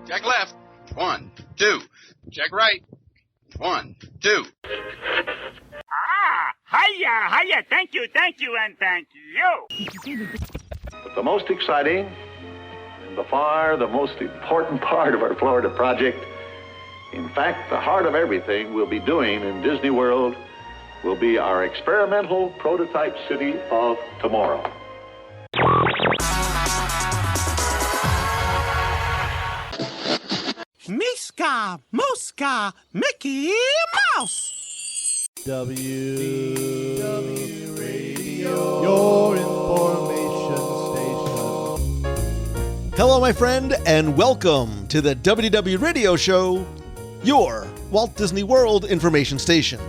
Check left. 1, 2. Check right. 1, 2. Hiya. Thank you, and thank you. But the most exciting and by far the most important part of our Florida project, in fact, the heart of everything we'll be doing in Disney World, will be our experimental prototype city of tomorrow. Miska, Muska, Mickey Mouse. WDW Radio, your information station. Hello, my friend, and welcome to the WDW Radio Show, your Walt Disney World information station.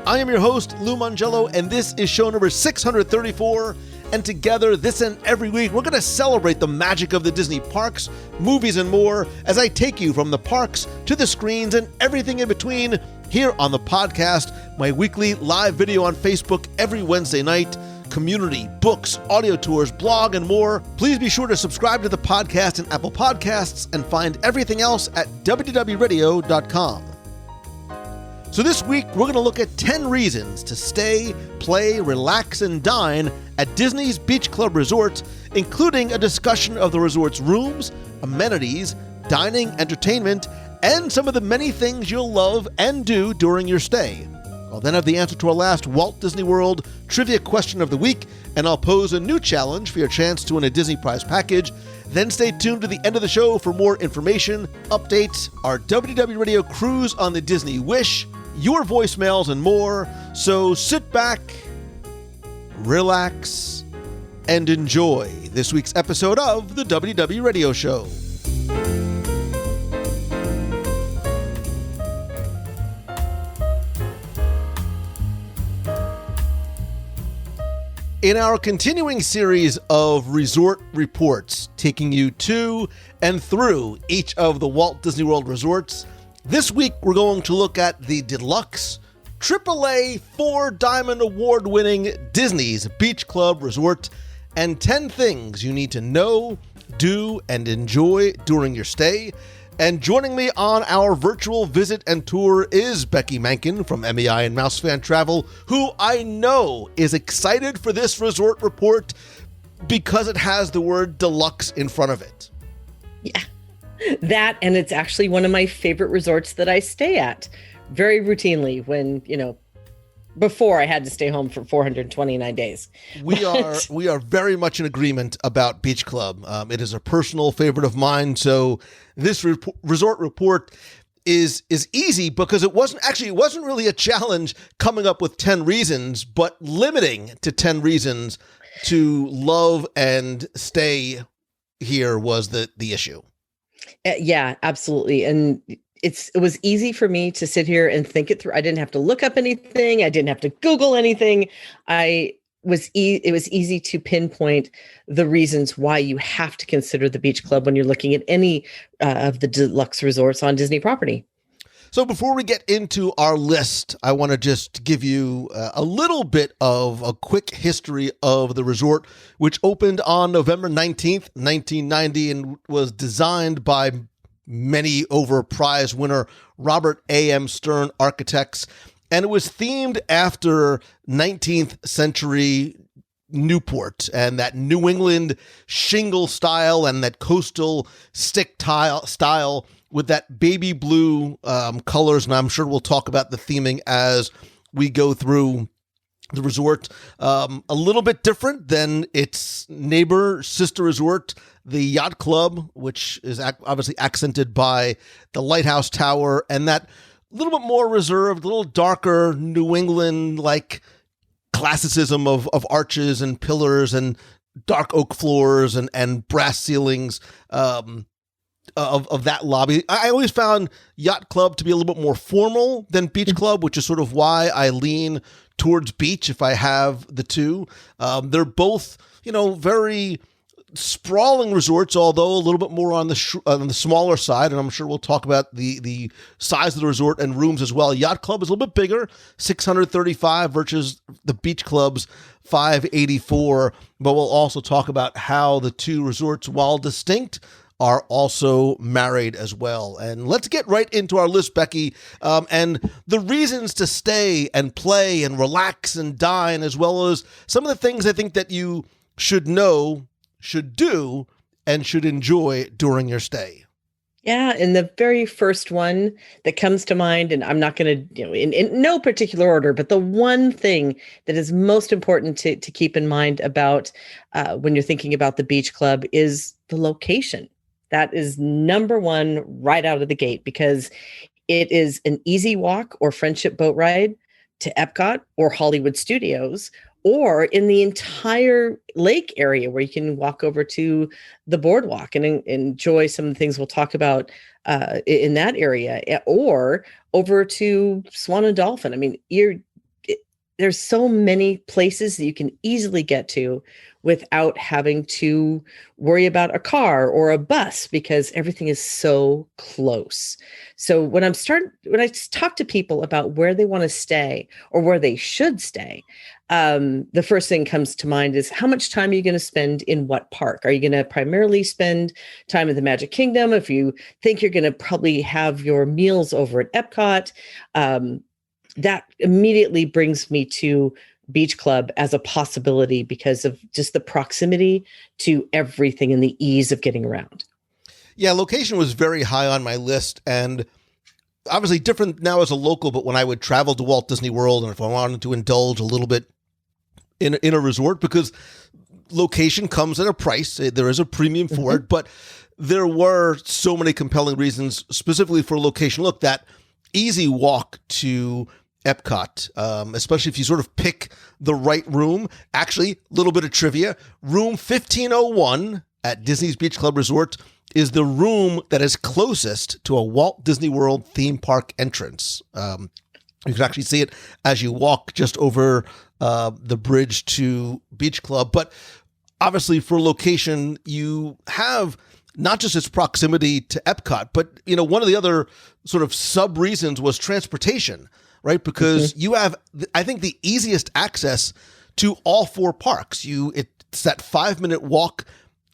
I am your host, Lou Mongello, and this is show number 634. And together, this and every week, we're going to celebrate the magic of the Disney parks, movies, and more as I take you from the parks to the screens and everything in between here on the podcast, my weekly live video on Facebook every Wednesday night, community, books, audio tours, blog, and more. Please be sure to subscribe to the podcast in Apple Podcasts and find everything else at WDWRadio.com. So this week, we're going to look at 10 reasons to stay, play, relax, and dine at Disney's Beach Club Resort, including a discussion of the resort's rooms, amenities, dining, entertainment, and some of the many things you'll love and do during your stay. I'll then have the answer to our last Walt Disney World trivia question of the week, and I'll pose a new challenge for your chance to win a Disney Prize package. Then stay tuned to the end of the show for more information, updates, our WDW Radio cruise on the Disney Wish, your voicemails, and more. So sit back, relax, and enjoy this week's episode of the WDW Radio Show. In our continuing series of resort reports, taking you to and through each of the Walt Disney World resorts, this week we're going to look at the deluxe, AAA, 4-Diamond Award-winning Disney's Beach Club Resort, and 10 things you need to know, do, and enjoy during your stay. And joining me on our virtual visit and tour is Becky Mankin from MEI and Mousefan Travel, who I know is excited for this resort report because it has the word deluxe in front of it. Yeah, that, and it's actually one of my favorite resorts that I stay at very routinely when, before I had to stay home for 429 days. We are very much in agreement about Beach Club. It is a personal favorite of mine. So this resort report is easy because it wasn't really a challenge coming up with 10 reasons, but limiting to 10 reasons to love and stay here was the issue. Yeah, absolutely. And it was easy for me to sit here and think it through. I didn't have to look up anything. I didn't have to Google anything. It was easy to pinpoint the reasons why you have to consider the Beach Club when you're looking at any of the deluxe resorts on Disney property. So before we get into our list, I want to just give you a little bit of a quick history of the resort, which opened on November 19th, 1990, and was designed by many over prize winner Robert A.M. Stern architects. And it was themed after 19th century Newport and that New England shingle style and that coastal stick tile style with that baby blue colors. And I'm sure we'll talk about the theming as we go through the resort. A little bit different than its neighbor sister resort, the Yacht Club, which is obviously accented by the Lighthouse Tower and that little bit more reserved, a little darker New England-like classicism of arches and pillars and dark oak floors and brass ceilings of that lobby. I always found Yacht Club to be a little bit more formal than Beach Club, which is sort of why I lean towards beach if I have the two. They're both, very sprawling resorts, although a little bit more on the smaller side, and I'm sure we'll talk about the size of the resort and rooms as well. Yacht Club is a little bit bigger, 635 versus the Beach Club's 584, but we'll also talk about how the two resorts, while distinct, are also married as well. And let's get right into our list, Becky, and the reasons to stay and play and relax and dine, as well as some of the things I think that you should know, should do, and should enjoy during your stay. Yeah, and the very first one that comes to mind, and I'm not going to, in no particular order, but the one thing that is most important to keep in mind about when you're thinking about the beach club is the location. That is number one right out of the gate, because it is an easy walk or friendship boat ride to Epcot or Hollywood Studios, or in the entire lake area where you can walk over to the boardwalk and enjoy some of the things we'll talk about in that area, or over to Swan and Dolphin. I mean, there's so many places that you can easily get to without having to worry about a car or a bus, because everything is so close. So when I talk to people about where they want to stay or where they should stay, the first thing comes to mind is, how much time are you going to spend in what park? Are you going to primarily spend time in the Magic Kingdom? If you think you're going to probably have your meals over at Epcot, that immediately brings me to Beach Club as a possibility because of just the proximity to everything and the ease of getting around. Yeah, location was very high on my list, and obviously different now as a local, but when I would travel to Walt Disney World and if I wanted to indulge a little bit in a resort, because location comes at a price, there is a premium for it, but there were so many compelling reasons specifically for location. Look, that easy walk to Epcot, especially if you sort of pick the right room. Actually, a little bit of trivia. Room 1501 at Disney's Beach Club Resort is the room that is closest to a Walt Disney World theme park entrance. You can actually see it as you walk just over the bridge to Beach Club. But obviously for location, you have not just its proximity to Epcot, but one of the other sort of sub reasons was transportation, right? Because you have, I think, the easiest access to all four parks. It's that 5-minute walk,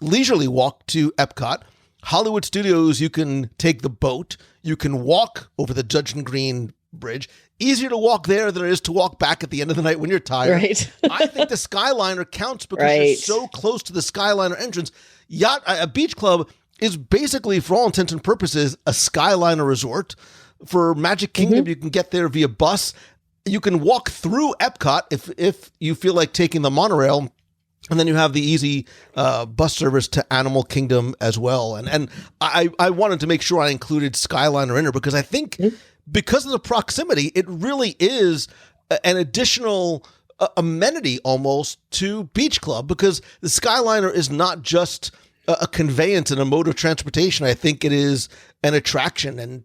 leisurely walk to Epcot. Hollywood Studios, you can take the boat. You can walk over the Judge and Green Bridge. Easier to walk there than it is to walk back at the end of the night when you're tired. Right. I think the Skyliner counts because you're so close to the Skyliner entrance. A beach club is basically, for all intents and purposes, a Skyliner resort. For Magic Kingdom, you can get there via bus. You can walk through Epcot if you feel like taking the monorail. And then you have the easy bus service to Animal Kingdom as well. And I wanted to make sure I included Skyliner in there because I think because of the proximity, it really is an additional amenity almost to Beach Club, because the Skyliner is not just a conveyance and a mode of transportation. I think it is an attraction. And,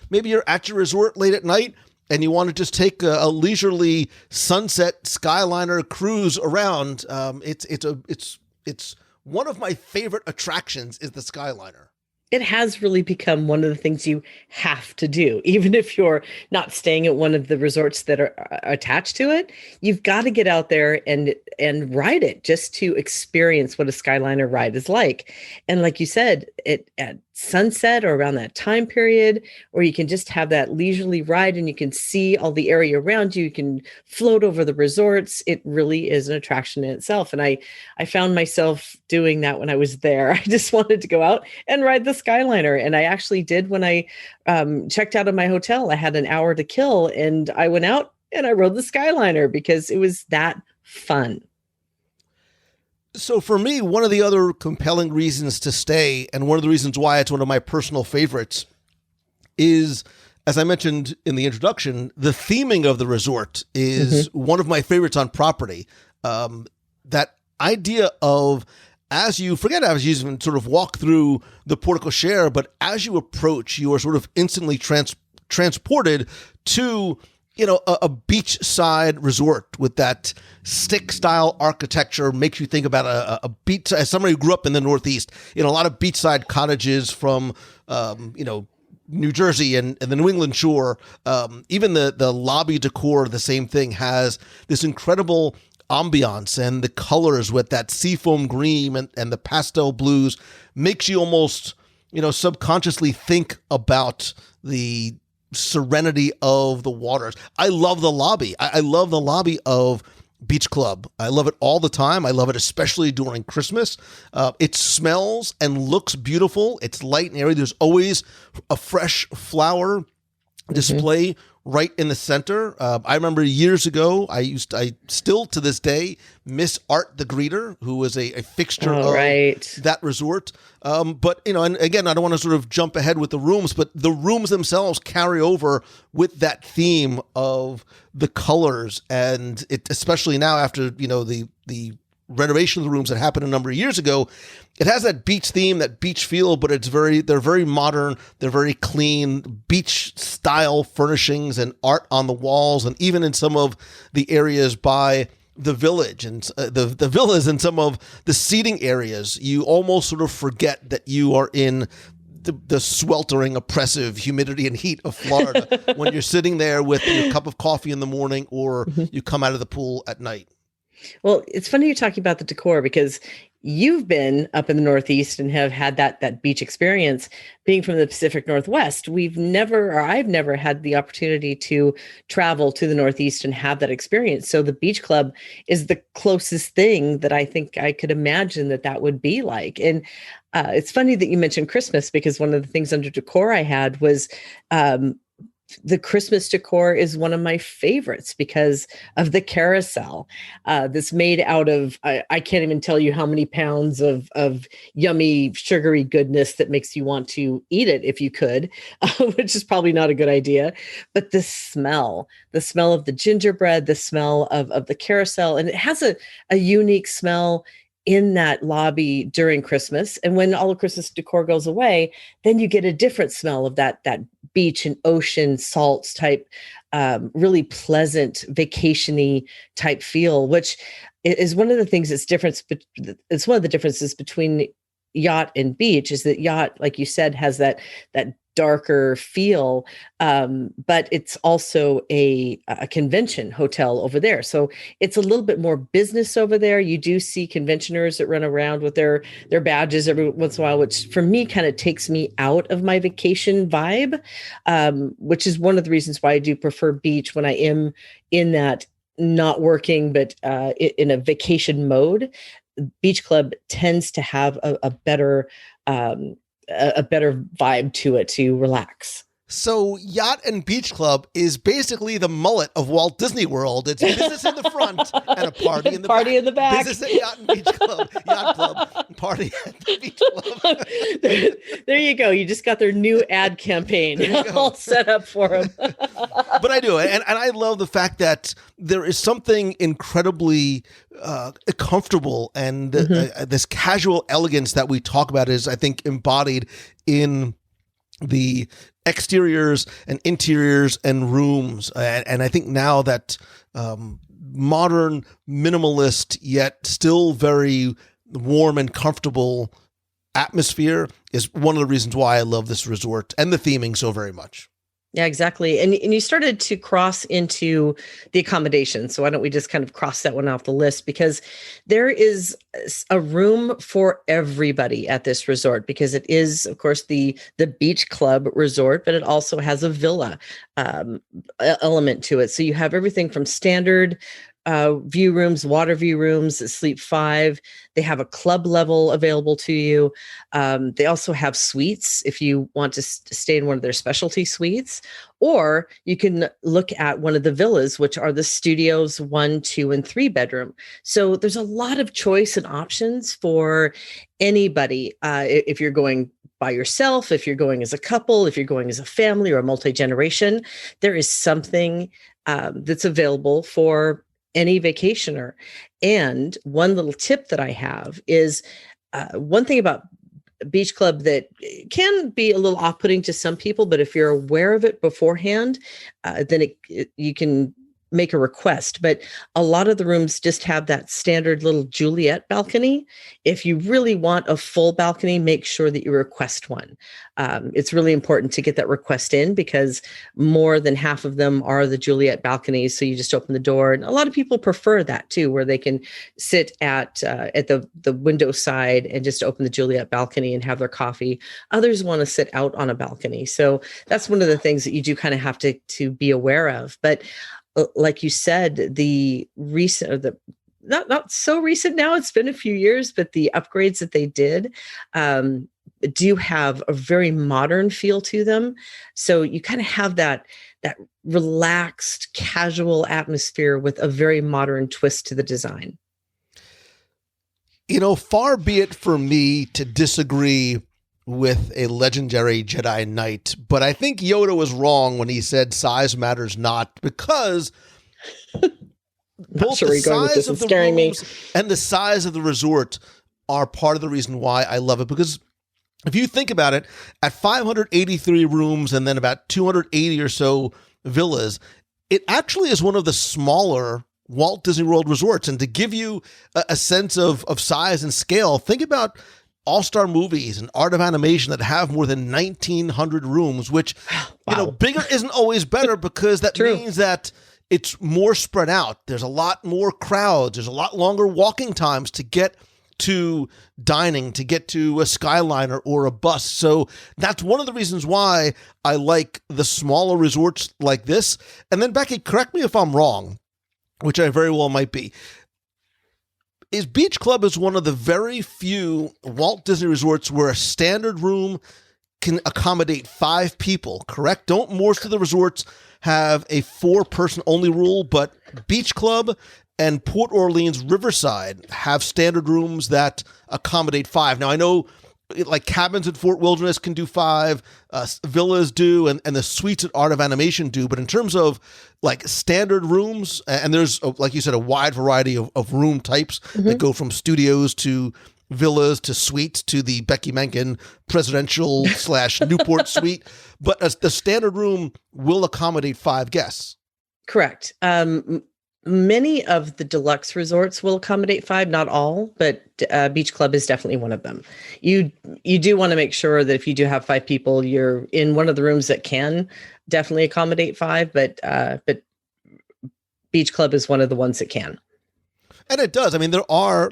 maybe you're at your resort late at night and you want to just take a leisurely sunset Skyliner cruise around. It's one of my favorite attractions is the Skyliner. It has really become one of the things you have to do. Even if you're not staying at one of the resorts that are attached to it, you've got to get out there and ride it just to experience what a Skyliner ride is like. And like you said, at sunset or around that time period, or you can just have that leisurely ride and you can see all the area around you. You can float over the resorts. It really is an attraction in itself. And I found myself doing that when I was there. I just wanted to go out and ride the Skyliner. And I actually did when I checked out of my hotel. I had an hour to kill and I went out and I rode the Skyliner because it was that fun. So for me, one of the other compelling reasons to stay, and one of the reasons why it's one of my personal favorites, is, as I mentioned in the introduction, the theming of the resort is one of my favorites on property. That idea of, as you even sort of walk through the porte cochere, but as you approach, you are sort of instantly transported to a beachside resort with that stick-style architecture. Makes you think about a beach. As somebody who grew up in the Northeast, a lot of beachside cottages from, New Jersey and the New England shore. Even the lobby decor, the same thing, has this incredible ambiance and the colors with that seafoam green and the pastel blues makes you almost, subconsciously think about the serenity of the waters. I love the lobby. I love the lobby of Beach Club. I love it all the time. I love it especially during Christmas. It smells and looks beautiful. It's light and airy. There's always a fresh flower display right in the center. I remember years ago, I still to this day miss Art the Greeter, who was a fixture of that resort. But, and again, I don't want to sort of jump ahead with the rooms, but the rooms themselves carry over with that theme of the colors. And it, especially now after, the renovation of the rooms that happened a number of years ago, it has that beach theme, that beach feel, but they're very modern. They're very clean, beach style furnishings and art on the walls. And even in some of the areas by the village and the villas and some of the seating areas, you almost sort of forget that you are in the sweltering, oppressive humidity and heat of Florida when you're sitting there with your cup of coffee in the morning or you come out of the pool at night. Well, it's funny you're talking about the decor because you've been up in the Northeast and have had that beach experience. Being from the Pacific Northwest, I've never had the opportunity to travel to the Northeast and have that experience. So the Beach Club is the closest thing that I think I could imagine that would be like. And it's funny that you mentioned Christmas because one of the things under decor I had was the Christmas decor is one of my favorites because of the carousel that's made out of, I can't even tell you how many pounds of yummy, sugary goodness that makes you want to eat it if you could, which is probably not a good idea. But the smell of the gingerbread, the smell of the carousel, and it has a unique smell in that lobby during Christmas. And when all the Christmas decor goes away, then you get a different smell of that beach and ocean salts type, really pleasant vacation-y type feel, which is one of the things that's different. It's one of the differences between yacht and beach is that yacht, like you said, has that darker feel, but it's also a convention hotel over there. So it's a little bit more business over there. You do see conventioners that run around with their badges every once in a while, which for me kind of takes me out of my vacation vibe, which is one of the reasons why I do prefer beach when I am in that not working, but in a vacation mode. Beach Club tends to have a better vibe to it to relax. So Yacht and Beach Club is basically the mullet of Walt Disney World. It's business in the front and a party in the back. In the back. Business at Yacht and Beach Club. Yacht Club, party at the Beach Club. There you go. You just got their new ad campaign all set up for them. But I do. And I love the fact that there is something incredibly comfortable and this casual elegance that we talk about is, I think, embodied in the exteriors and interiors and rooms. And I think now that modern, minimalist, yet still very warm and comfortable atmosphere is one of the reasons why I love this resort and the theming so very much. Yeah, exactly. And you started to cross into the accommodation. So why don't we just kind of cross that one off the list? Because there is a room for everybody at this resort, because it is, of course, the Beach Club resort, but it also has a villa element to it. So you have everything from standard view rooms, water view rooms, Sleep 5. They have a club level available to you. They also have suites if you want to stay in one of their specialty suites, or you can look at one of the villas, which are the studios 1, 2, and 3 bedroom. So there's a lot of choice and options for anybody. If you're going by yourself, if you're going as a couple, if you're going as a family or a multi-generation, there is something that's available for any vacationer. And one little tip that I have is one thing about Beach Club that can be a little off-putting to some people, but if you're aware of it beforehand, then you can make a request, but a lot of the rooms just have that standard little Juliet balcony. If you really want a full balcony, make sure that you request one. It's really important to get that request in because more than half of them are the Juliet balconies. So you just open the door, and a lot of people prefer that too, where they can sit at the window side and just open the Juliet balcony and have their coffee. Others want to sit out on a balcony. So that's one of the things that you do kind of have to be aware of. But like you said, the recent, or the not so recent now, it's been a few years, but the upgrades that they did do have a very modern feel to them. So you kind of have that relaxed, casual atmosphere with a very modern twist to the design. Far be it for me to disagree with a legendary Jedi Knight, but I think Yoda was wrong when he said size matters not, because both the size of the rooms and the size of the resort are part of the reason why I love it. Because if you think about it, at 583 rooms and then about 280 or so villas, it actually is one of the smaller Walt Disney World resorts. And to give you a sense of size and scale, think about all-star movies and art of animation that have more than 1,900 rooms, which, bigger isn't always better, because that means that it's more spread out. There's a lot more crowds. There's a lot longer walking times to get to dining, to get to a Skyliner or a bus. So that's one of the reasons why I like the smaller resorts like this. And then, Becky, correct me if I'm wrong, which I very well might be. Beach Club is one of the very few Walt Disney resorts where a standard room can accommodate 5 people, correct? Don't most of the resorts have a 4-person only rule, but Beach Club and Port Orleans Riverside have standard rooms that accommodate 5. Now, I know like cabins at Fort Wilderness can do 5, villas do, and the suites at Art of Animation do. But in terms of like standard rooms, and there's, like you said, a wide variety of room types that go from studios to villas to suites to the Becky Mencken presidential / Newport suite. But the standard room will accommodate 5 guests. Correct. Many of the deluxe resorts will accommodate 5, not all, but Beach Club is definitely one of them. You do want to make sure that if you do have 5 people, you're in one of the rooms that can definitely accommodate 5, but Beach Club is one of the ones that can. And it does. I mean, there are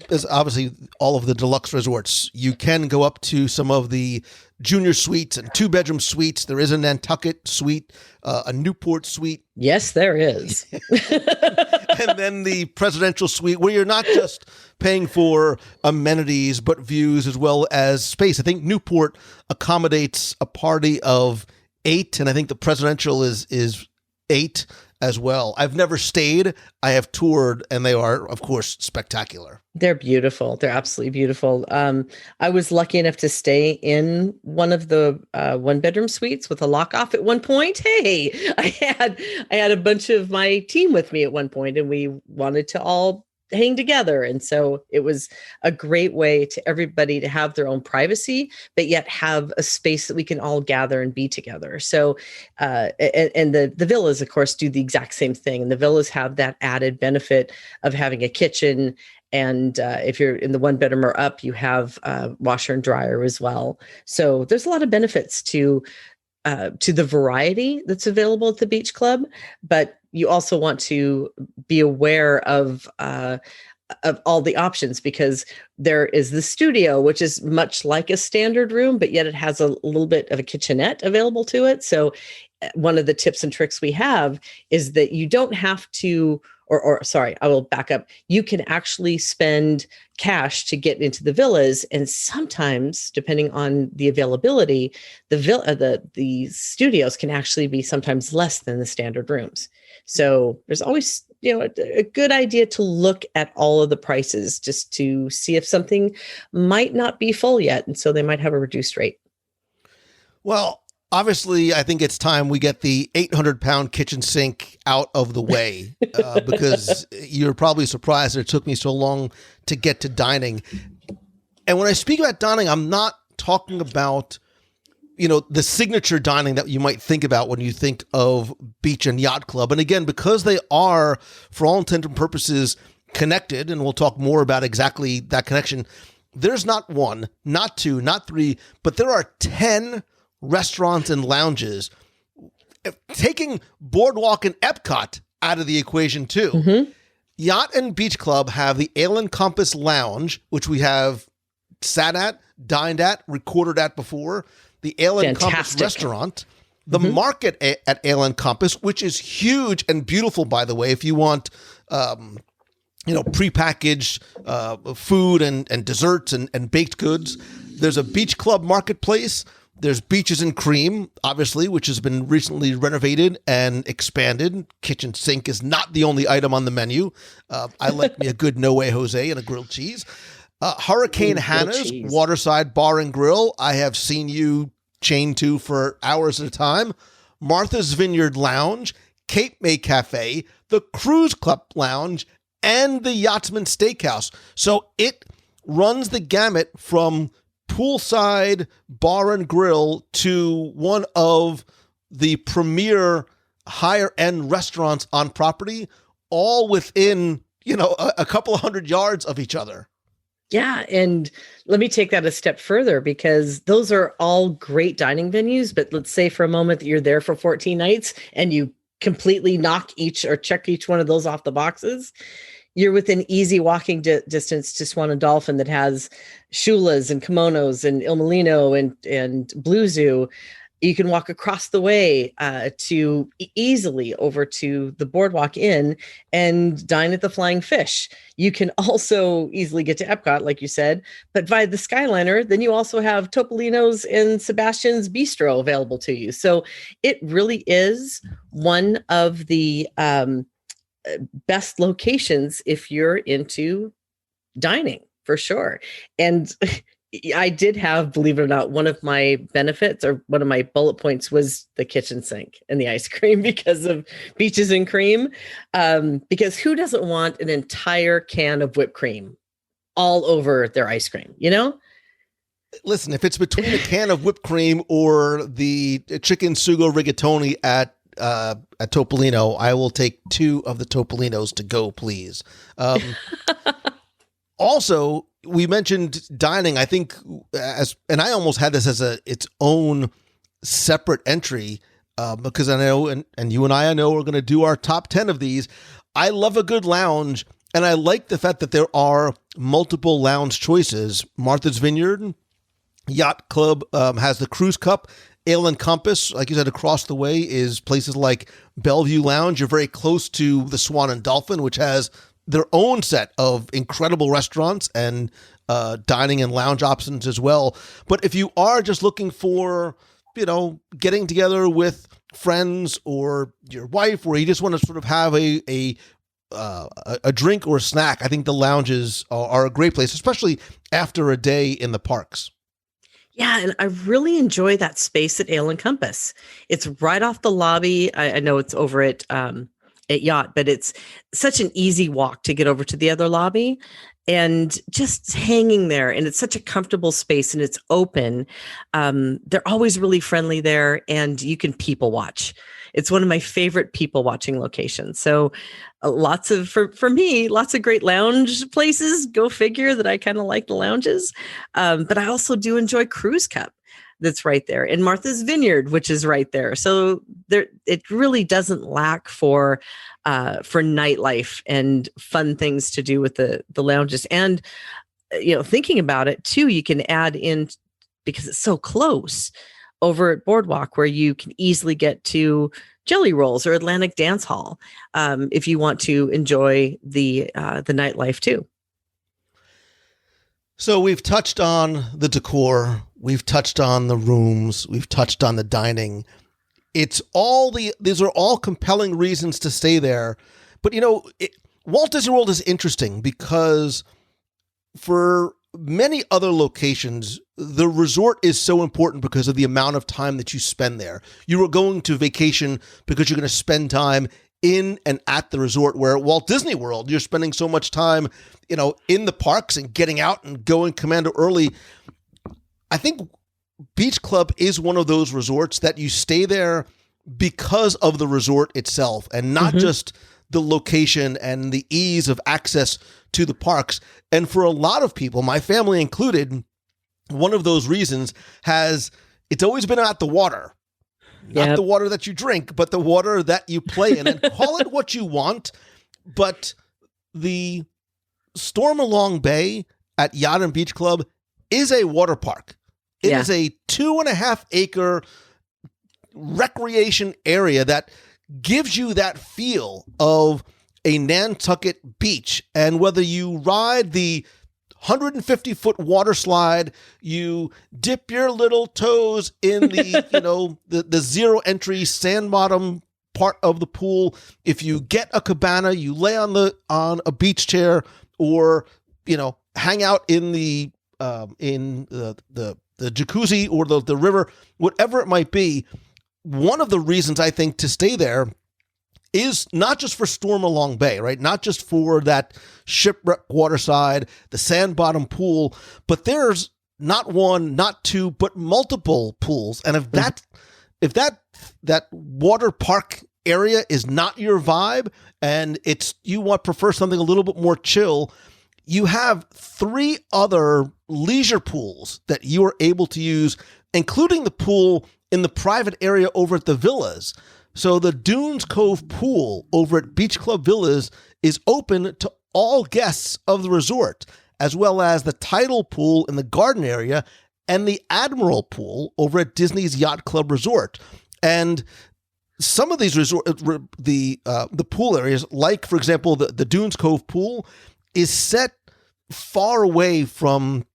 as obviously all of the deluxe resorts, you can go up to some of the junior suites and 2-bedroom suites. There is a Nantucket suite, a Newport suite. Yes, there is. And then the presidential suite, where you're not just paying for amenities, but views as well as space. I think Newport accommodates a party of 8, and I think the presidential is 8 as well. I've never stayed. I have toured, and they are, of course, spectacular. They're beautiful. They're absolutely beautiful. I was lucky enough to stay in one of the 1-bedroom suites with a lock off at one point. Hey, I had a bunch of my team with me at one point, and we wanted to all hang together. And so it was a great way to everybody to have their own privacy, but yet have a space that we can all gather and be together. So, and the villas, of course, do the exact same thing. And the villas have that added benefit of having a kitchen. And if you're in the 1-bedroom or up, you have washer and dryer as well. So there's a lot of benefits to the variety that's available at the Beach Club, but you also want to be aware of all the options, because there is the studio, which is much like a standard room, but yet it has a little bit of a kitchenette available to it. So one of the tips and tricks we have is that you don't have to, sorry, I will back up. You can actually spend cash to get into the villas, and sometimes, depending on the availability, the studios can actually be sometimes less than the standard rooms. So there's always, a good idea to look at all of the prices just to see if something might not be full yet, and so they might have a reduced rate. Well, obviously, I think it's time we get the 800-pound kitchen sink out of the way, because you're probably surprised that it took me so long to get to dining. And when I speak about dining, I'm not talking about the signature dining that you might think about when you think of Beach and Yacht Club. And again, because they are, for all intents and purposes, connected, and we'll talk more about exactly that connection, there's not one, not two, not three, but there are 10 restaurants and lounges, taking Boardwalk and Epcot out of the equation too. Mm-hmm. Yacht and Beach Club have the Ale and Compass Lounge, which we have sat at, dined at, recorded at before. The Ale and Compass Restaurant, the market at Ale and Compass, which is huge and beautiful, by the way, if you want, prepackaged food and desserts and baked goods. There's a Beach Club marketplace. There's Beaches and Cream, obviously, which has been recently renovated and expanded. Kitchen sink is not the only item on the menu. I like me a good No Way Jose and a grilled cheese. Hurricane Hannah's Waterside Bar and Grill. I have seen you chained to for hours at a time. Martha's Vineyard Lounge, Cape May Cafe, the Cruise Club Lounge, and the Yachtsman Steakhouse. So it runs the gamut from poolside bar and grill to one of the premier higher end restaurants on property, all within, a couple of 100 yards of each other. Yeah. And let me take that a step further, because those are all great dining venues. But let's say for a moment that you're there for 14 nights and you completely knock each or check each one of those off the boxes. You're within easy walking distance to Swan and Dolphin that has Shula's and Kimonos and Il Molino and Blue Zoo. You can walk across the way to easily over to the Boardwalk Inn and dine at the Flying Fish. You can also easily get to Epcot, like you said, but via the Skyliner, then you also have Topolino's and Sebastian's Bistro available to you. So it really is one of the best locations if you're into dining, for sure. And I did have, believe it or not, one of my benefits or one of my bullet points was the kitchen sink and the ice cream because of Beaches and Cream. Because who doesn't want an entire can of whipped cream all over their ice cream, Listen, if it's between a can of whipped cream or the chicken sugo rigatoni at Topolino, I will take 2 of the Topolinos to go, please. Also, we mentioned dining. I think and I almost had this as its own separate entry because I know, and you and I know we're going to do our top 10 of these. I love a good lounge, and I like the fact that there are multiple lounge choices. Martha's Vineyard Yacht Club has the Cruise Cup. Ale and Compass, like you said, across the way is places like Bellevue Lounge. You're very close to the Swan and Dolphin, which has their own set of incredible restaurants and dining and lounge options as well. But if you are just looking for, getting together with friends or your wife, or you just want to sort of have a drink or a snack, I think the lounges are a great place, especially after a day in the parks. Yeah, and I really enjoy that space at Ale and Compass. It's right off the lobby. I know it's over at Yacht, but it's such an easy walk to get over to the other lobby and just hanging there. And it's such a comfortable space and it's open. They're always really friendly there, and you can people watch. It's one of my favorite people watching locations. So for me, lots of great lounge places. Go figure that I kind of like the lounges. But I also do enjoy Cruise Cup that's right there, and Martha's Vineyard, which is right there. So it really doesn't lack for nightlife and fun things to do with the lounges. And, thinking about it too, you can add in, because it's so close, over at Boardwalk, where you can easily get to Jelly Rolls or Atlantic Dance Hall if you want to enjoy the nightlife too. So we've touched on the decor, we've touched on the rooms, we've touched on the dining. These are all compelling reasons to stay there. But Walt Disney World is interesting because for many other locations, the resort is so important because of the amount of time that you spend there. You are going to vacation because you're going to spend time in and at the resort, where at Walt Disney World, you're spending so much time, in the parks and getting out and going commando early. I think Beach Club is one of those resorts that you stay there because of the resort itself and not just the location and the ease of access to the parks. And for a lot of people, my family included, one of those reasons it's always been at the water. Not the water that you drink, but the water that you play in. And call it what you want, but the Stormalong Bay at Yacht and Beach Club is a water park. It is a 2.5 acre recreation area that gives you that feel of a Nantucket beach. And whether you ride the 150-foot water slide, you dip your little toes in the the zero entry sand bottom part of the pool, if you get a cabana, you lay on a beach chair, or hang out in the jacuzzi or the river, whatever it might be. One of the reasons I think to stay there is not just for Stormalong Bay, right? Not just for that shipwreck waterside, the sand bottom pool, but there's not one, not two, but multiple pools. And if that water park area is not your vibe, and prefer something a little bit more chill, you have 3 other leisure pools that you are able to use, including the pool in the private area over at the villas. So the Dunes Cove pool over at Beach Club Villas is open to all guests of the resort, as well as the tidal pool in the garden area and the Admiral pool over at Disney's Yacht Club Resort. And some of these the pool areas, like for example the Dunes Cove pool, is set far away from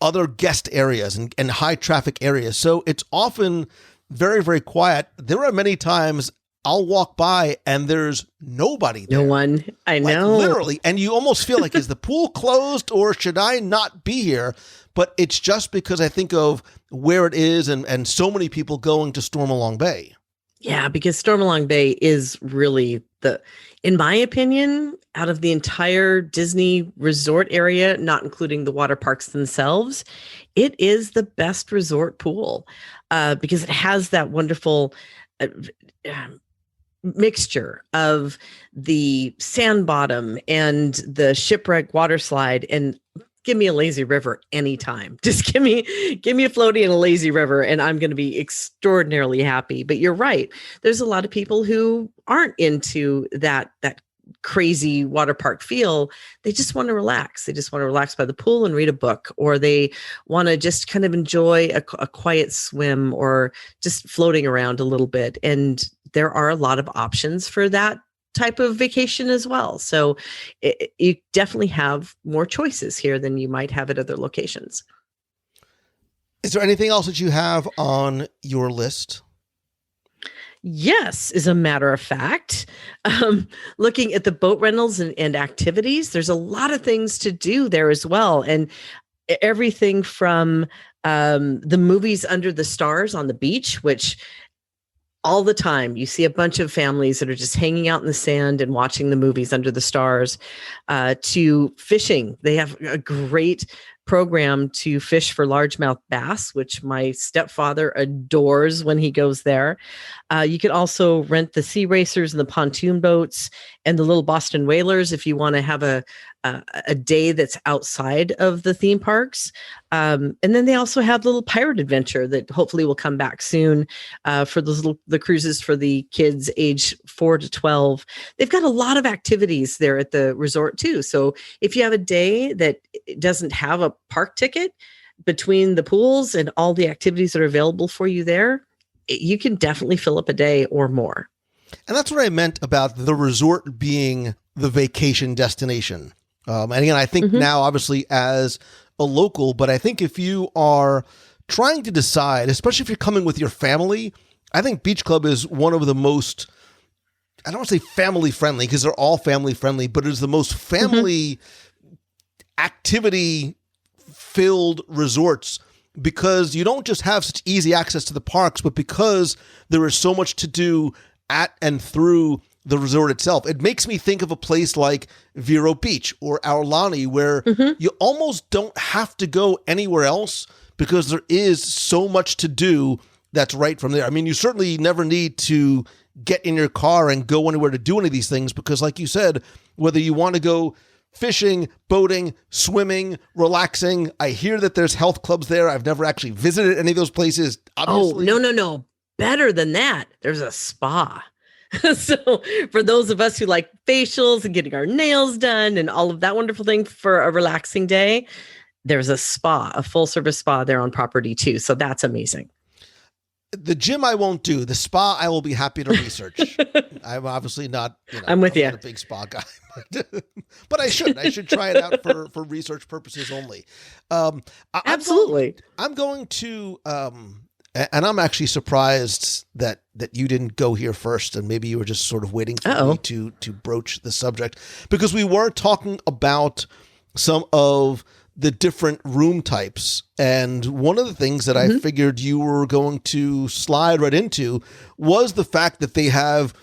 other guest areas and high traffic areas. So it's often very, very quiet. There are many times I'll walk by and there's nobody there. No one. I know. Literally. And you almost feel like, is the pool closed or should I not be here? But it's just because I think of where it is and so many people going to Stormalong Bay. Yeah, because Stormalong Bay is really in my opinion, out of the entire Disney resort area, not including the water parks themselves, it is the best resort pool because it has that wonderful mixture of the sand bottom and the shipwreck water slide. And give me a lazy river anytime. Just give me a floaty and a lazy river and I'm going to be extraordinarily happy. But you're right. There's a lot of people who aren't into that crazy water park feel. They just want to relax. They just want to relax by the pool and read a book, or they want to just kind of enjoy a quiet swim or just floating around a little bit. And there are a lot of options for that type of vacation as well. So you definitely have more choices here than you might have at other locations. Is there anything else that you have on your list? Yes, as a matter of fact, looking at the boat rentals and activities, there's a lot of things to do there as well. And everything from the movies under the stars on the beach, which all the time you see a bunch of families that are just hanging out in the sand and watching the movies under the stars, to fishing. They have a great program to fish for largemouth bass, which my stepfather adores when he goes there. You could also rent the sea racers and the pontoon boats and the little Boston whalers if you want to have a day that's outside of the theme parks. And then they also have the little pirate adventure that hopefully will come back soon for the cruises for the kids age 4 to 12. They've got a lot of activities there at the resort too. So if you have a day that doesn't have a park ticket, between the pools and all the activities that are available for you there, you can definitely fill up a day or more. And that's what I meant about the resort being the vacation destination. And again, I think now, obviously, as a local, but I think if you are trying to decide, especially if you're coming with your family, I think Beach Club is one of the most, I don't want to say family friendly because they're all family friendly, but it is the most family activity filled resorts, because you don't just have such easy access to the parks, but because there is so much to do at and through the resort itself. It makes me think of a place like Vero Beach or Aulani, where you almost don't have to go anywhere else because there is so much to do that's right from there. I mean, you certainly never need to get in your car and go anywhere to do any of these things because, like you said, whether you want to go fishing, boating, swimming, relaxing, I hear that there's health clubs there. I've never actually visited any of those places. Obviously. Oh, no. Better than that. There's a spa. So for those of us who like facials and getting our nails done and all of that wonderful thing for a relaxing day, there's a spa, a full service spa there on property too. So that's amazing. The gym I won't do. The spa I will be happy to research. I'm obviously not. I'm with you. Not a big spa guy, but I should. I should try it out for research purposes only. Absolutely. I'm going to, and I'm actually surprised that you didn't go here first, and maybe you were just sort of waiting for me to broach the subject because we were talking about some of the different room types. And one of the things that I figured you were going to slide right into was the fact that they have,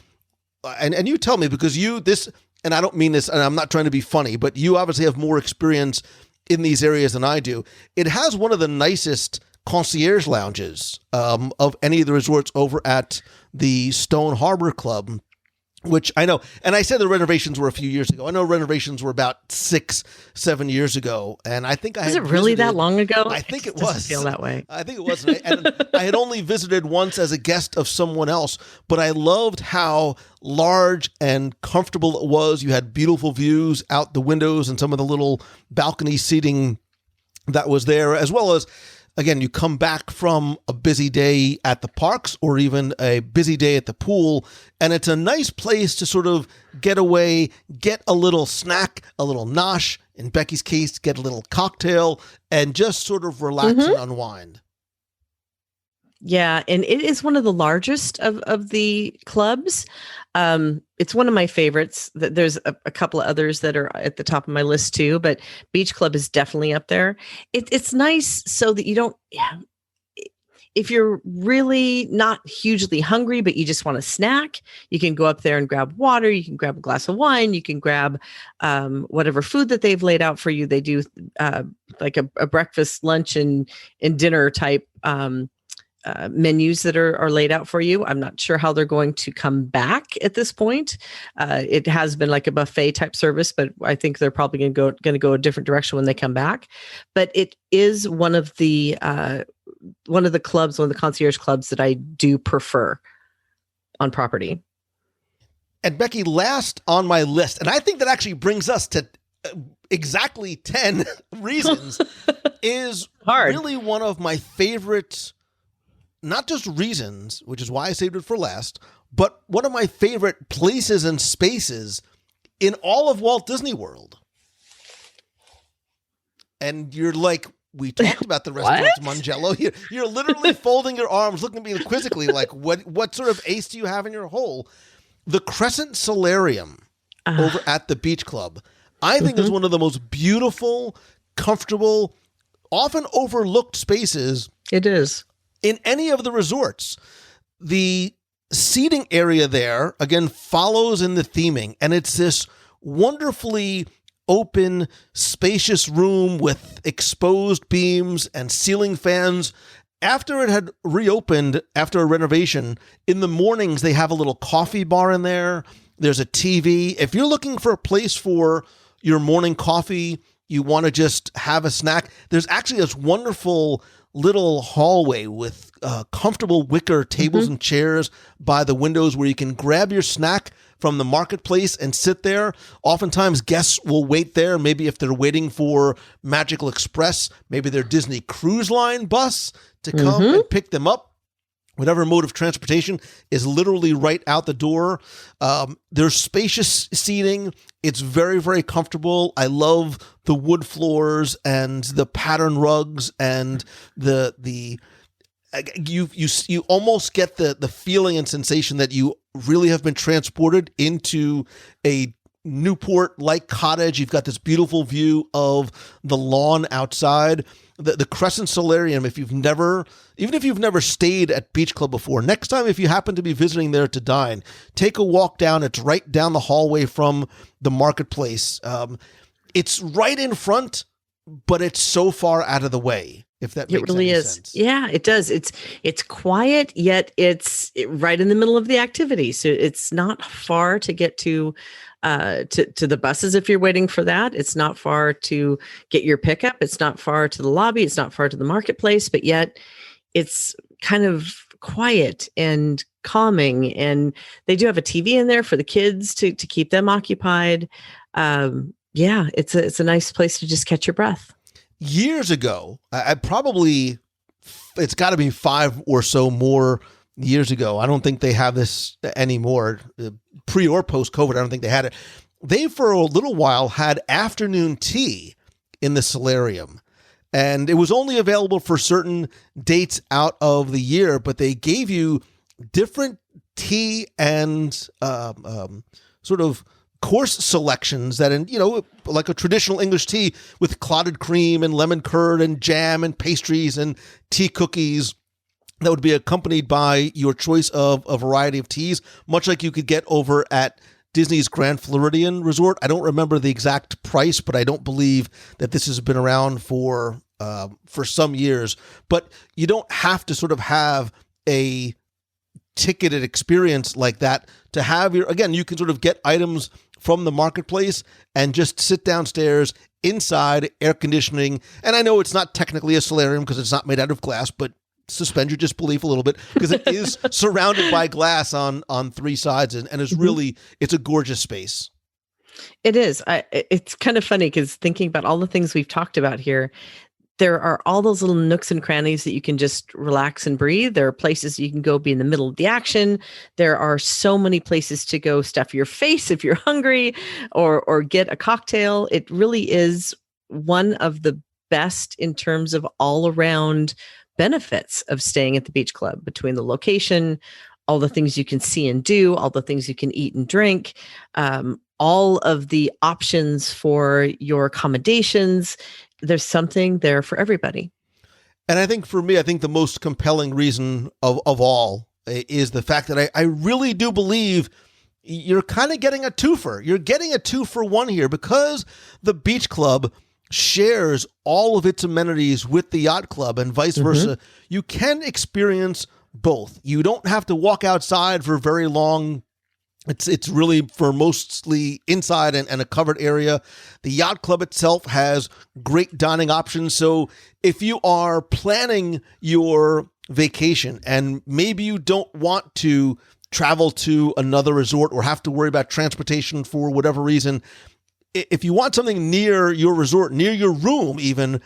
and you tell me because and I don't mean this, and I'm not trying to be funny, but you obviously have more experience in these areas than I do. It has one of the nicest concierge lounges of any of the resorts over at the Stone Harbor Club, which I know, and I said the renovations were a few years ago. I know renovations were about 6-7 years ago, and I think was it really that long ago? I think it doesn't feel that way. I think it was, and I had only visited once as a guest of someone else, but I loved how large and comfortable it was. You had beautiful views out the windows and some of the little balcony seating that was there, as well as, again, you come back from a busy day at the parks or even a busy day at the pool, and it's a nice place to sort of get away, get a little snack, a little nosh, in Becky's case, get a little cocktail, and just sort of relax and unwind. Yeah, and it is one of the largest of the clubs. It's one of my favorites. There's a couple of others that are at the top of my list too, but Beach Club is definitely up there. It's nice so that you don't, if you're really not hugely hungry, but you just want a snack, you can go up there and grab water. You can grab a glass of wine. You can grab whatever food that they've laid out for you. They do like a breakfast, lunch, and dinner type menus that are laid out for you. I'm not sure how they're going to come back at this point. It has been like a buffet type service, but I think they're probably going to go a different direction when they come back. But it is one of the clubs, one of the concierge clubs that I do prefer on property. And Becky, last on my list, and I think that actually brings us to exactly 10 reasons, is really one of my favorite, not just reasons, which is why I saved it for last, but one of my favorite places and spaces in all of Walt Disney World. And you're like, we talked about the restaurants, Mongello. You're literally folding your arms, looking at me quizzically, like, what sort of ace do you have in your hole? The Crescent Solarium over at the Beach Club, I think is one of the most beautiful, comfortable, often overlooked spaces. It is. In any of the resorts. The seating area there, again, follows in the theming, and it's this wonderfully open, spacious room with exposed beams and ceiling fans. After it had reopened, after a renovation, in the mornings, they have a little coffee bar in there. There's a TV. If you're looking for a place for your morning coffee, you want to just have a snack, there's actually this wonderful little hallway with comfortable wicker tables and chairs by the windows where you can grab your snack from the marketplace and sit there. Oftentimes guests will wait there. Maybe if they're waiting for Magical Express, maybe their Disney Cruise Line bus to come and pick them up. Whatever mode of transportation is literally right out the door. There's spacious seating. It's very, very comfortable. I love the wood floors and the pattern rugs and you almost get the feeling and sensation that you really have been transported into a Newport-like cottage. You've got this beautiful view of the lawn outside. The Crescent Solarium, even if you've never stayed at Beach Club before, next time if you happen to be visiting there to dine, take a walk down. It's right down the hallway from the marketplace. It's right in front, but it's so far out of the way. if that It makes really any is. sense. Yeah, it does. It's quiet, yet it's right in the middle of the activity. So it's not far to get to the buses if you're waiting for that. It's not far to get your pickup. It's not far to the lobby. It's not far to the marketplace, but yet it's kind of quiet and calming. And they do have a TV in there for the kids to keep them occupied. Yeah, it's a nice place to just catch your breath. Years ago, it's got to be 5 or so more years ago. I don't think they have this anymore. Pre or post COVID, I don't think they had it. They, for a little while, had afternoon tea in the solarium. And it was only available for certain dates out of the year, but they gave you different tea and sort of course selections that, like a traditional English tea with clotted cream and lemon curd and jam and pastries and tea cookies that would be accompanied by your choice of a variety of teas, much like you could get over at Disney's Grand Floridian Resort. I don't remember the exact price, but I don't believe that this has been around for some years. But you don't have to sort of have a ticketed experience like that to have you can sort of get items from the marketplace and just sit downstairs inside, air conditioning. And I know it's not technically a solarium because it's not made out of glass, but suspend your disbelief a little bit because it is surrounded by glass on 3 sides, and it's really, it's a gorgeous space. It is. It's kind of funny because thinking about all the things we've talked about here, there are all those little nooks and crannies that you can just relax and breathe. There are places you can go be in the middle of the action. There are so many places to go stuff your face if you're hungry or get a cocktail. It really is one of the best in terms of all around benefits of staying at the beach club, between the location, all the things you can see and do, all the things you can eat and drink, all of the options for your accommodations. There's something there for everybody. And I think for me, the most compelling reason of all is the fact that I really do believe you're kind of getting a twofer. You're getting a 2-for-1 here because the beach club shares all of its amenities with the yacht club and vice versa. You can experience both. You don't have to walk outside for very long. It's really for mostly inside and a covered area. The yacht club itself has great dining options. So if you are planning your vacation and maybe you don't want to travel to another resort or have to worry about transportation for whatever reason, if you want something near your resort, near your room even,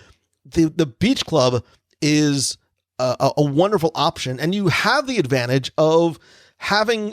the beach club is a wonderful option. And you have the advantage of having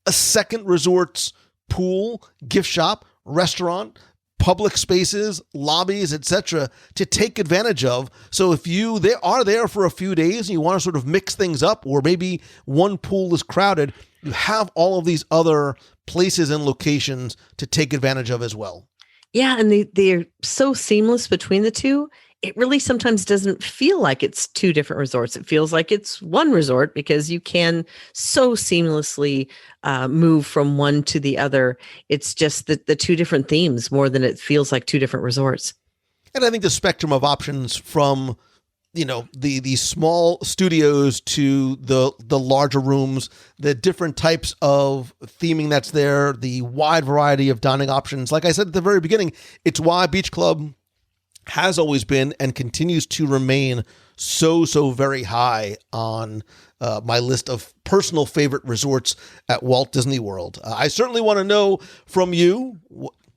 a second resort's pool, gift shop, restaurant, public spaces, lobbies, etc. to take advantage of. So if you are there for a few days and you want to sort of mix things up, or maybe one pool is crowded, you have all of these other places and locations to take advantage of as well. Yeah, and they're so seamless between the two. It really sometimes doesn't feel like it's 2 different resorts. It feels like it's one resort because you can so seamlessly move from one to the other. It's just the 2 different themes more than it feels like 2 different resorts. And I think the spectrum of options from, the small studios to the larger rooms, the different types of theming that's there, the wide variety of dining options. Like I said at the very beginning, it's why Beach Club has always been and continues to remain so very high on my list of personal favorite resorts at Walt Disney World. I certainly want to know from you,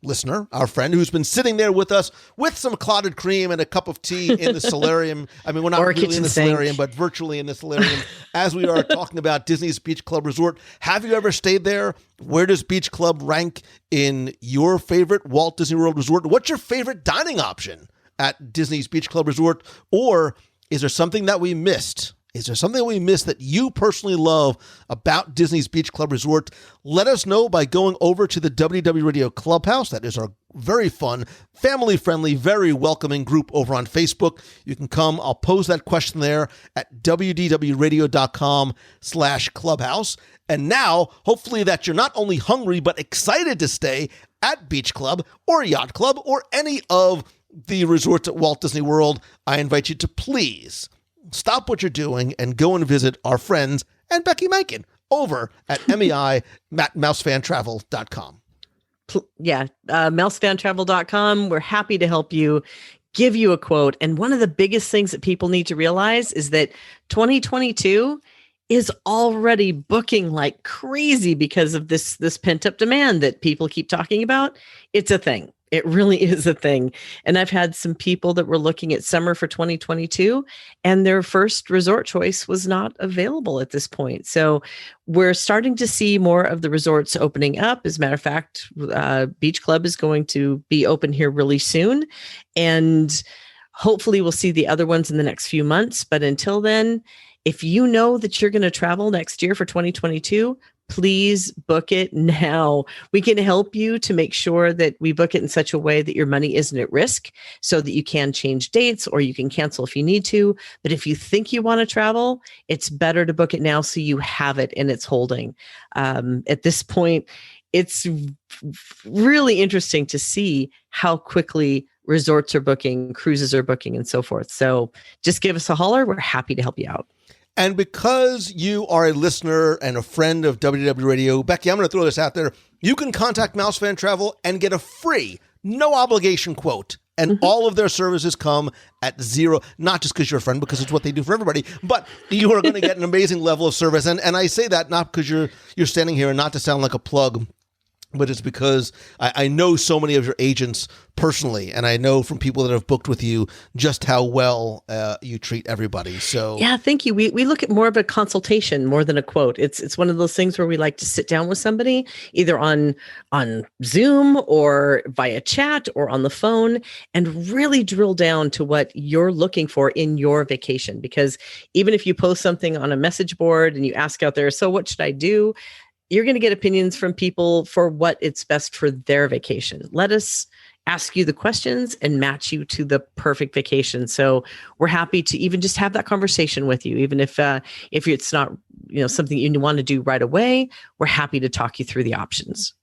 listener, our friend who's been sitting there with us with some clotted cream and a cup of tea in the solarium. I mean, we're not really in the solarium, but virtually in the solarium as we are talking about Disney's Beach Club Resort. Have you ever stayed there? Where does Beach Club rank in your favorite Walt Disney World Resort? What's your favorite dining option at Disney's Beach Club Resort? Or is there something that we missed? Is there something we missed that you personally love about Disney's Beach Club Resort? Let us know by going over to the WDW Radio Clubhouse. That is our very fun, family-friendly, very welcoming group over on Facebook. You can come. I'll pose that question there at wdwradio.com/clubhouse. And now, hopefully that you're not only hungry, but excited to stay at Beach Club or Yacht Club or any of the resorts at Walt Disney World, I invite you to please stop what you're doing and go and visit our friends and Becky Menken over at mousefantravel.com. Yeah, mousefantravel.com. We're happy to help you, give you a quote. And one of the biggest things that people need to realize is that 2022 is already booking like crazy because of this pent-up demand that people keep talking about. It's a thing. It really is a thing. And I've had some people that were looking at summer for 2022 and their first resort choice was not available at this point. So we're starting to see more of the resorts opening up. As a matter of fact, Beach Club is going to be open here really soon. And hopefully we'll see the other ones in the next few months. But until then, if you know that you're going to travel next year for 2022, please book it now. We can help you to make sure that we book it in such a way that your money isn't at risk so that you can change dates or you can cancel if you need to. But if you think you want to travel, it's better to book it now so you have it and it's holding. At this point, it's really interesting to see how quickly resorts are booking, cruises are booking, and so forth. So just give us a holler. We're happy to help you out. And because you are a listener and a friend of WDW Radio, Becky, I'm going to throw this out there. You can contact Mouse Fan Travel and get a free, no obligation quote. And all of their services come at zero, not just because you're a friend, because it's what they do for everybody, but you are going to get an amazing level of service. And I say that not because you're standing here and not to sound like a plug, but it's because I know so many of your agents personally, and I know from people that have booked with you just how well you treat everybody. So yeah, thank you. We look at more of a consultation more than a quote. It's one of those things where we like to sit down with somebody either on Zoom or via chat or on the phone and really drill down to what you're looking for in your vacation. Because even if you post something on a message board and you ask out there, so what should I do? You're going to get opinions from people for what it's best for their vacation. Let us ask you the questions and match you to the perfect vacation. So we're happy to even just have that conversation with you. Even if it's not, something you want to do right away, we're happy to talk you through the options.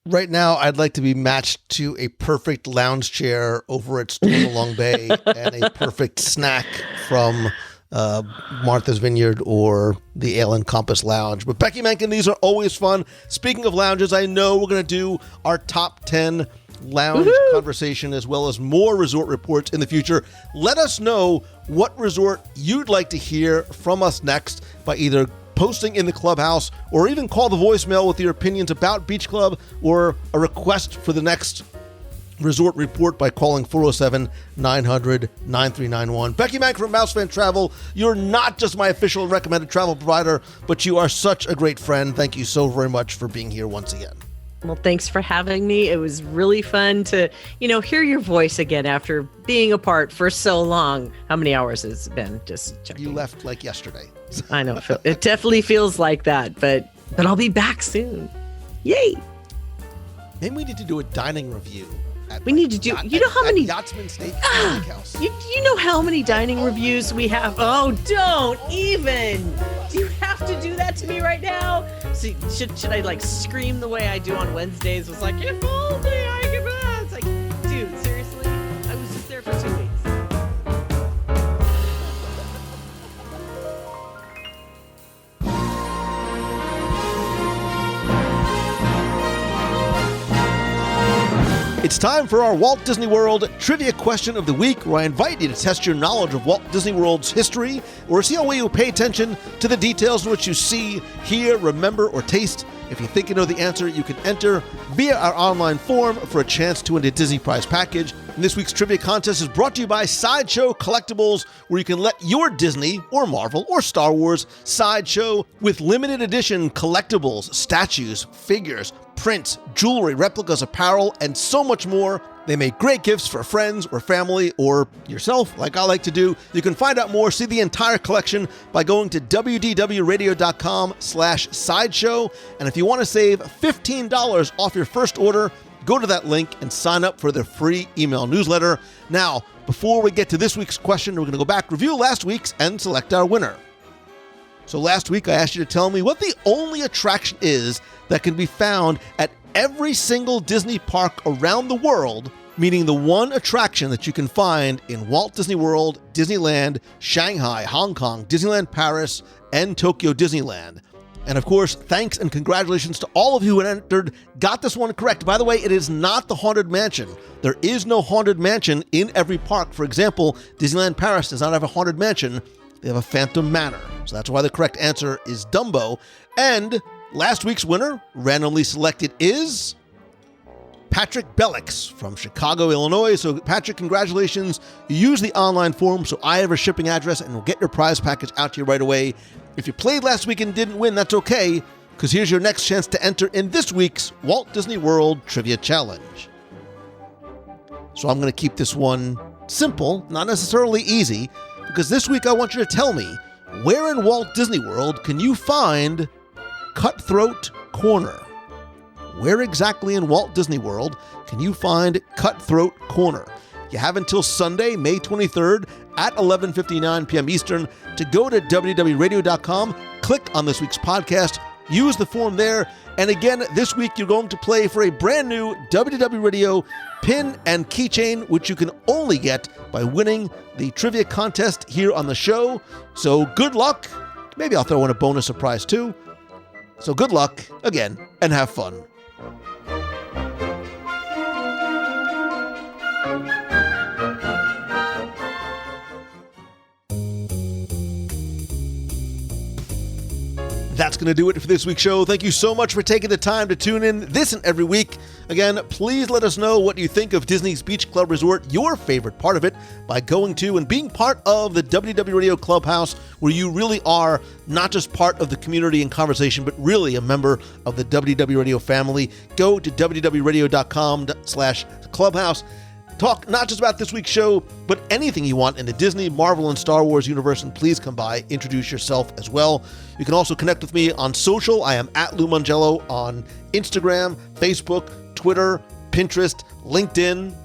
Right now, I'd like to be matched to a perfect lounge chair over at Storm Long Bay and a perfect snack from Martha's Vineyard or the Ale and Compass Lounge. But Becky Menken, these are always fun. Speaking of lounges, I know we're going to do our top 10 lounge conversation as well as more resort reports in the future. Let us know what resort you'd like to hear from us next by either posting in the clubhouse or even call the voicemail with your opinions about Beach Club or a request for the next resort report by calling 407-900-9391. Becky Menken from Mouse Fan Travel. You're not just my official recommended travel provider, but you are such a great friend. Thank you so very much for being here once again. Well, thanks for having me. It was really fun to, hear your voice again after being apart for so long. How many hours has it been? Just checking. You left like yesterday. I know. It definitely feels like that, but I'll be back soon. Yay. Maybe we need to do a dining review. We need to do. You know how many Yachtsman Steakhouse. You know how many dining reviews we have? Oh, don't even. Do you have to do that to me right now? So should I like scream the way I do on Wednesdays? Was like, if only I could. It's like, dude, seriously, I was just there for 2 weeks. It's time for our Walt Disney World Trivia Question of the Week, where I invite you to test your knowledge of Walt Disney World's history, or see how well you pay attention to the details in which you see, hear, remember, or taste. If you think you know the answer, you can enter via our online form for a chance to win a Disney Prize package. And this week's trivia contest is brought to you by Sideshow Collectibles, where you can let your Disney or Marvel or Star Wars sideshow with limited edition collectibles, statues, figures, prints, jewelry, replicas, apparel, and so much more. They make great gifts for friends or family or yourself, like I like to do. You can find out more, see the entire collection by going to wdwradio.com/sideshow. And if you want to save $15 off your first order, go to that link and sign up for their free email newsletter. Now, before we get to this week's question, we're going to go back, review last week's, and select our winner. So last week, I asked you to tell me what the only attraction is that can be found at every single Disney park around the world meaning the one attraction that you can find in Walt Disney World, Disneyland, Shanghai, Hong Kong, Disneyland Paris, and Tokyo Disneyland. And of course, thanks and congratulations to all of you who entered, got this one correct. By the way, it is not the Haunted Mansion. There is no Haunted Mansion in every park. For example, Disneyland Paris does not have a Haunted Mansion. They have a Phantom Manor. So that's why the correct answer is Dumbo. And last week's winner, randomly selected, is Patrick Bellix from Chicago, Illinois. So Patrick, congratulations. You use the online form, so I have a shipping address, and we'll get your prize package out to you right away. If you played last week and didn't win, that's okay, because here's your next chance to enter in this week's Walt Disney World Trivia Challenge. So I'm going to keep this one simple, not necessarily easy, because this week I want you to tell me, where in Walt Disney World can you find Cutthroat Corner? Where exactly in Walt Disney World can you find Cutthroat Corner? You have until Sunday, May 23rd at 11:59 p.m. Eastern to go to WDW Radio.com, click on this week's podcast, use the form there, and again, this week you're going to play for a brand new WDW Radio pin and keychain, which you can only get by winning the trivia contest here on the show. So good luck. Maybe I'll throw in a bonus surprise too. So good luck again and have fun. That's going to do it for this week's show. Thank you so much for taking the time to tune in this and every week. Again, please let us know what you think of Disney's Beach Club Resort, your favorite part of it, by going to and being part of the WDW Radio Clubhouse, where you really are not just part of the community and conversation, but really a member of the WDW Radio family. Go to www.radio.com/clubhouse. Talk not just about this week's show, but anything you want in the Disney, Marvel, and Star Wars universe, and please come by, introduce yourself as well. You can also connect with me on social. I am at Lou Mongello on Instagram, Facebook, Twitter, Pinterest, LinkedIn.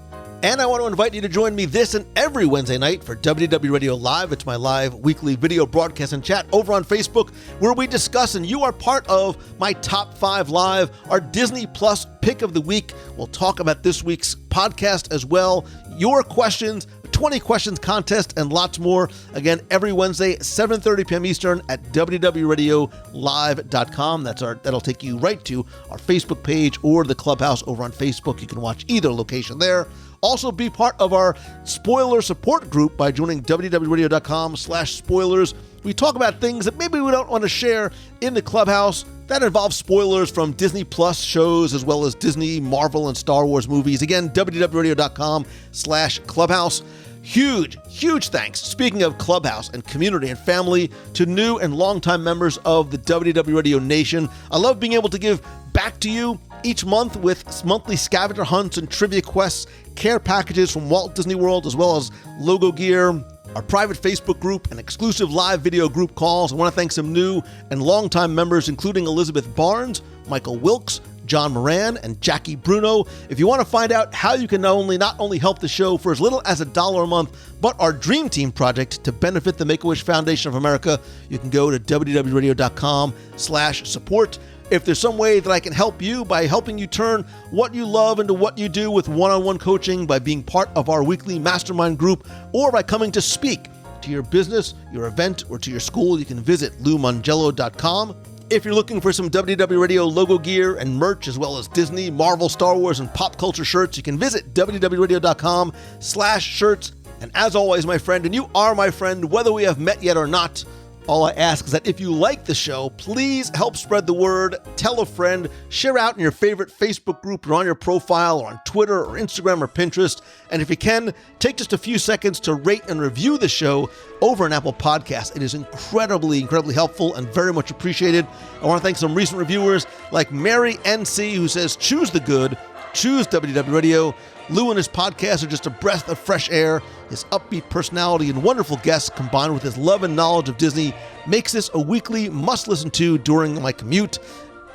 And I want to invite you to join me this and every Wednesday night for WDW Radio Live. It's my live weekly video broadcast and chat over on Facebook, where we discuss, and you are part of my Top 5 Live, our Disney Plus Pick of the Week. We'll talk about this week's podcast as well, your questions, 20 questions contest, and lots more. Again, every Wednesday, 7:30 p.m. Eastern at www.radiolive.com. That'll take you right to our Facebook page or the Clubhouse over on Facebook. You can watch either location there. Also, be part of our spoiler support group by joining www.radio.com/spoilers. We talk about things that maybe we don't want to share in the Clubhouse. That involves spoilers from Disney Plus shows as well as Disney, Marvel, and Star Wars movies. Again, www.radio.com/clubhouse. Huge thanks, speaking of Clubhouse and community and family, to new and longtime members of the WDW Radio Nation. I love being able to give back to you each month with monthly scavenger hunts and trivia quests, care packages from Walt Disney World, as well as logo gear, our private Facebook group, and exclusive live video group calls. I want to thank some new and longtime members, including Elizabeth Barnes, Michael Wilkes, John Moran, and Jackie Bruno. If you want to find out how you can not only help the show for as little as $1 a month, but our Dream Team project to benefit the Make-A-Wish Foundation of America, you can go to www.radio.com/support. If there's some way that I can help you by helping you turn what you love into what you do with one-on-one coaching, by being part of our weekly mastermind group, or by coming to speak to your business, your event, or to your school, you can visit LouMongello.com. If you're looking for some WDW Radio logo gear and merch, as well as Disney, Marvel, Star Wars, and pop culture shirts, you can visit www.radio.com/shirts. And as always, my friend, and you are my friend, whether we have met yet or not, all I ask is that if you like the show, please help spread the word, tell a friend, share out in your favorite Facebook group or on your profile or on Twitter or Instagram or Pinterest. And if you can, take just a few seconds to rate and review the show over an Apple Podcast. It is incredibly helpful and very much appreciated. I want to thank some recent reviewers like Mary NC, who says, choose the good, choose WDW Radio. Lou and his podcast are just a breath of fresh air. His upbeat personality and wonderful guests, combined with his love and knowledge of Disney, makes this a weekly must-listen to during my commute.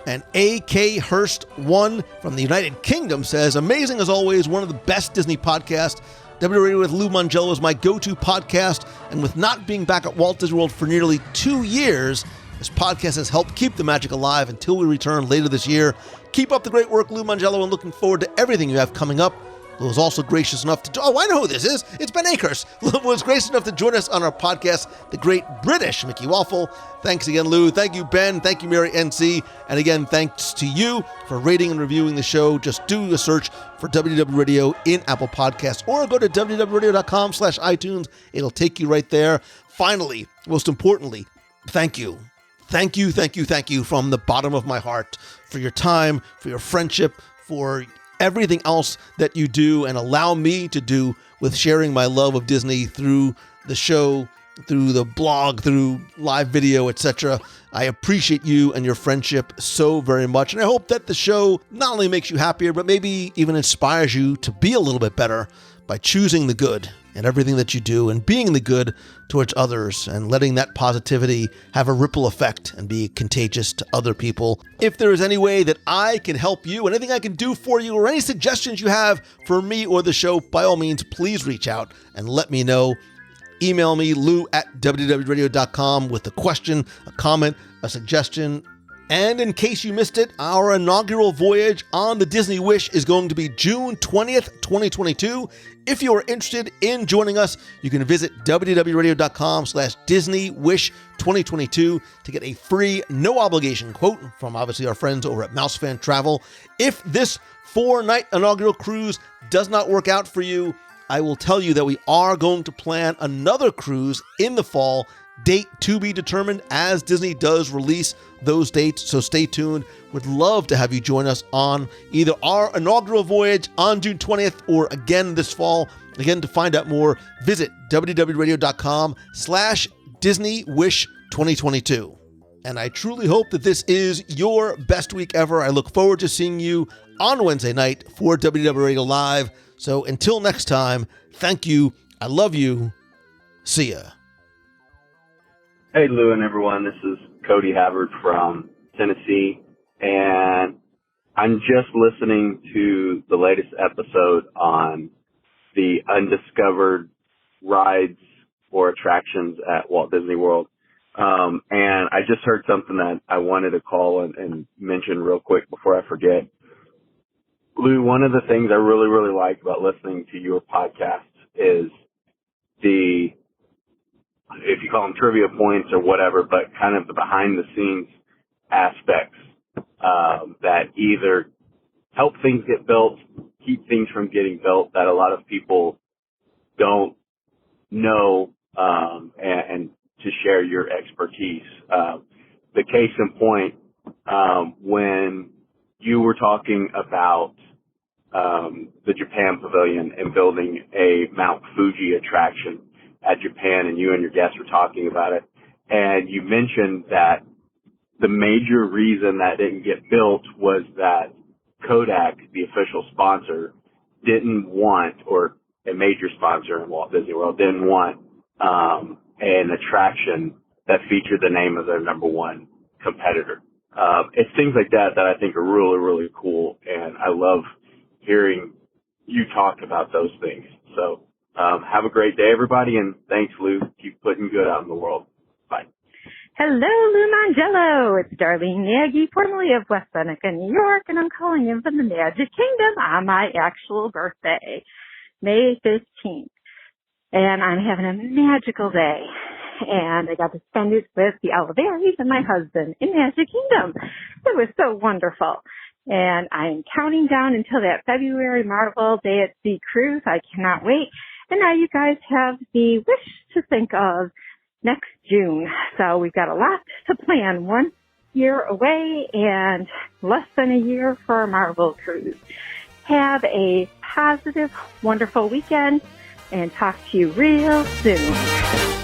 And A.K. Hurst 1 from the United Kingdom says, amazing as always, one of the best Disney podcasts. WDW Radio with Lou Mongello is my go-to podcast, and with not being back at Walt Disney World for nearly 2 years, this podcast has helped keep the magic alive until we return later this year. Keep up the great work, Lou Mongello, and looking forward to everything you have coming up. Lou was also gracious enough to... Oh, I know who this is. It's Ben Akers. Lou was gracious enough to join us on our podcast, The Great British Mickey Waffle. Thanks again, Lou. Thank you, Ben. Thank you, Mary NC. And again, thanks to you for rating and reviewing the show. Just do a search for WDW Radio in Apple Podcasts or go to wdwradio.com/iTunes. It'll take you right there. Finally, most importantly, thank you. Thank you from the bottom of my heart for your time, for your friendship, for everything else that you do and allow me to do with sharing my love of Disney through the show, through the blog, through live video, etc. I appreciate you and your friendship so very much. And I hope that the show not only makes you happier, but maybe even inspires you to be a little bit better by choosing the good in everything that you do and being the good towards others and letting that positivity have a ripple effect and be contagious to other people. If there is any way that I can help you, anything I can do for you, or any suggestions you have for me or the show, by all means, please reach out and let me know. Email me, lou@wdwradio.com, with a question, a comment, a suggestion. And in case you missed it, our inaugural voyage on the Disney Wish is going to be June 20th, 2022. If you are interested in joining us, you can visit wdwradio.com/DisneyWish2022 to get a free, no obligation quote from obviously our friends over at Mousefan Travel. If this 4-night inaugural cruise does not work out for you, I will tell you that we are going to plan another cruise in the fall, date to be determined as Disney does release those dates, so stay tuned. Would love to have you join us on either our inaugural voyage on June 20th or again this fall. Again, to find out more, visit wdwradio.com/DisneyWish2022. And I truly hope that this is your best week ever. I look forward to seeing you on Wednesday night for WDW Radio Live. So until next time, thank you. I love you. See ya. Hey, Lou and everyone. This is Cody Havard from Tennessee, and I'm just listening to the latest episode on the undiscovered rides or attractions at Walt Disney World. And I just heard something that I wanted to call and mention real quick before I forget. Lou, one of the things I really, really like about listening to your podcasts is the, if you call them trivia points or whatever, but kind of the behind the scenes aspects that either help things get built, keep things from getting built that a lot of people don't know, and to share your expertise. The case in point, when you were talking about the Japan Pavilion and building a Mount Fuji attraction at Japan, and you and your guests were talking about it, and you mentioned that the major reason that didn't get built was that Kodak, the official sponsor, didn't want, or a major sponsor in Walt Disney World, didn't want an attraction that featured the name of their number one competitor. It's things like that that I think are really, really cool, and I love hearing you talk about those things. So have a great day, everybody, and thanks, Lou. Keep putting good out in the world. Bye. Hello, Lou Mongello. It's Darlene Nagy, formerly of West Seneca, New York, and I'm calling in from the Magic Kingdom on my actual birthday, May 15th. And I'm having a magical day. And I got to spend it with the Oliveris and my husband in Magic Kingdom. It was so wonderful. And I am counting down until that February Marvel Day at Sea cruise. I cannot wait. And now you guys have the Wish to think of next June. So we've got a lot to plan. 1 year away and less than a year for our Marvel cruise. Have a positive, wonderful weekend and talk to you real soon.